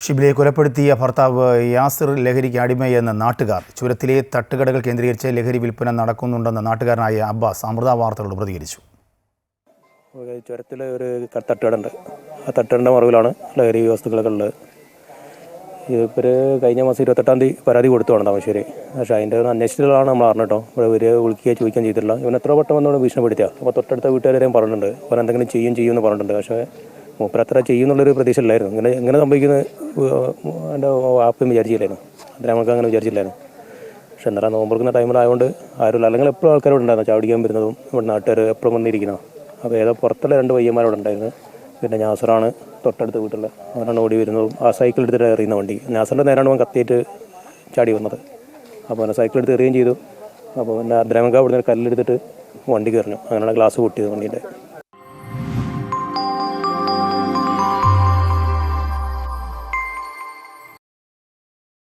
ഷിബിലെ കൊലപ്പെടുത്തിയ ഭർത്താവ് യാസിർ ലഹരിക്ക് അടിമയെന്ന് നാട്ടുകാർ. ചുരത്തിലെ തട്ടുകടകൾ കേന്ദ്രീകരിച്ച് ലഹരി വിൽപ്പന നടക്കുന്നുണ്ടെന്ന് നാട്ടുകാരനായ അബ്ബാസ് അമൃത വാർത്തകളോട് പ്രതികരിച്ചു. ചുരത്തിലെ ഒരു തട്ടുകടയുണ്ട്. ആ തട്ടുകടയുടെ മറവിലാണ് ലഹരി വസ്തുക്കളൊക്കെ ഉള്ളത്. ഇവർ കഴിഞ്ഞ മാസം 28-ാം തീയതി പരാതി കൊടുത്തുവാണ് താമരശ്ശേരി. പക്ഷേ അതിൻ്റെ ഒരു അന്വേഷണത്തിലാണ് നമ്മൾ അറിഞ്ഞിട്ടോ. ഇവിടെ ഇവർ വിളിക്കുകയോ ചോദിക്കാൻ ചെയ്തിട്ടില്ല. ഇവൻ എത്ര വട്ടം വന്നോട് ഭീഷണിപ്പെടുത്തിയാണ്. അപ്പോൾ തൊട്ടടുത്ത വീട്ടുകാരെയും പറഞ്ഞിട്ടുണ്ട്, ഇവൻ എന്തെങ്കിലും ചെയ്യുമെന്ന് പറഞ്ഞിട്ടുണ്ട്. പക്ഷേ മൂപ്പർ അത്ര ചെയ്യുന്നുള്ളൊരു പ്രതീക്ഷ ഇല്ലായിരുന്നു. എങ്ങനെ സംഭവിക്കുന്നത് എൻ്റെ ആപ്പും വിചാരിച്ചില്ലായിരുന്നു. അതിന് നമുക്ക് അങ്ങനെ വിചാരിച്ചില്ലായിരുന്നു. പക്ഷെ എന്നാലും നോമ്പെടുക്കുന്ന ടൈമിലായതുകൊണ്ട് ആരുമില്ല. അല്ലെങ്കിൽ എപ്പോഴും ആൾക്കാരോട് ഉണ്ടായിരുന്നു, ചാടിക്കാൻ വരുന്നതും ഇവിടെ നാട്ടുകാർ എപ്പോഴും വന്നിരിക്കുന്നത്. അപ്പോൾ ഏതോ പുറത്തുള്ള 2 പയ്യന്മാരോട് ഉണ്ടായിരുന്നു. പിന്നെ നാസറാണ് തൊട്ടടുത്ത വീട്ടിൽ, അവനാണ് ഓടി വരുന്നതും ആ സൈക്കിൾ എടുത്തിട്ട് എറിയുന്ന വണ്ടി. നാസറിൻ്റെ നേരാണ് അവൻ കത്തിയിട്ട് ചാടി വന്നത്. അപ്പോൾ അവനെ സൈക്കിൾ എടുത്ത് എറിയുകയും ചെയ്തു. അപ്പോൾ പിന്നെ അബ്ദുറഹ്മാൻ അവിടെ നിന്ന് കല്ലെടുത്തിട്ട് വണ്ടി കയറിഞ്ഞു. അങ്ങനെയാണ് ഗ്ലാസ് പൊട്ടിയത് വണ്ടീൻ്റെ.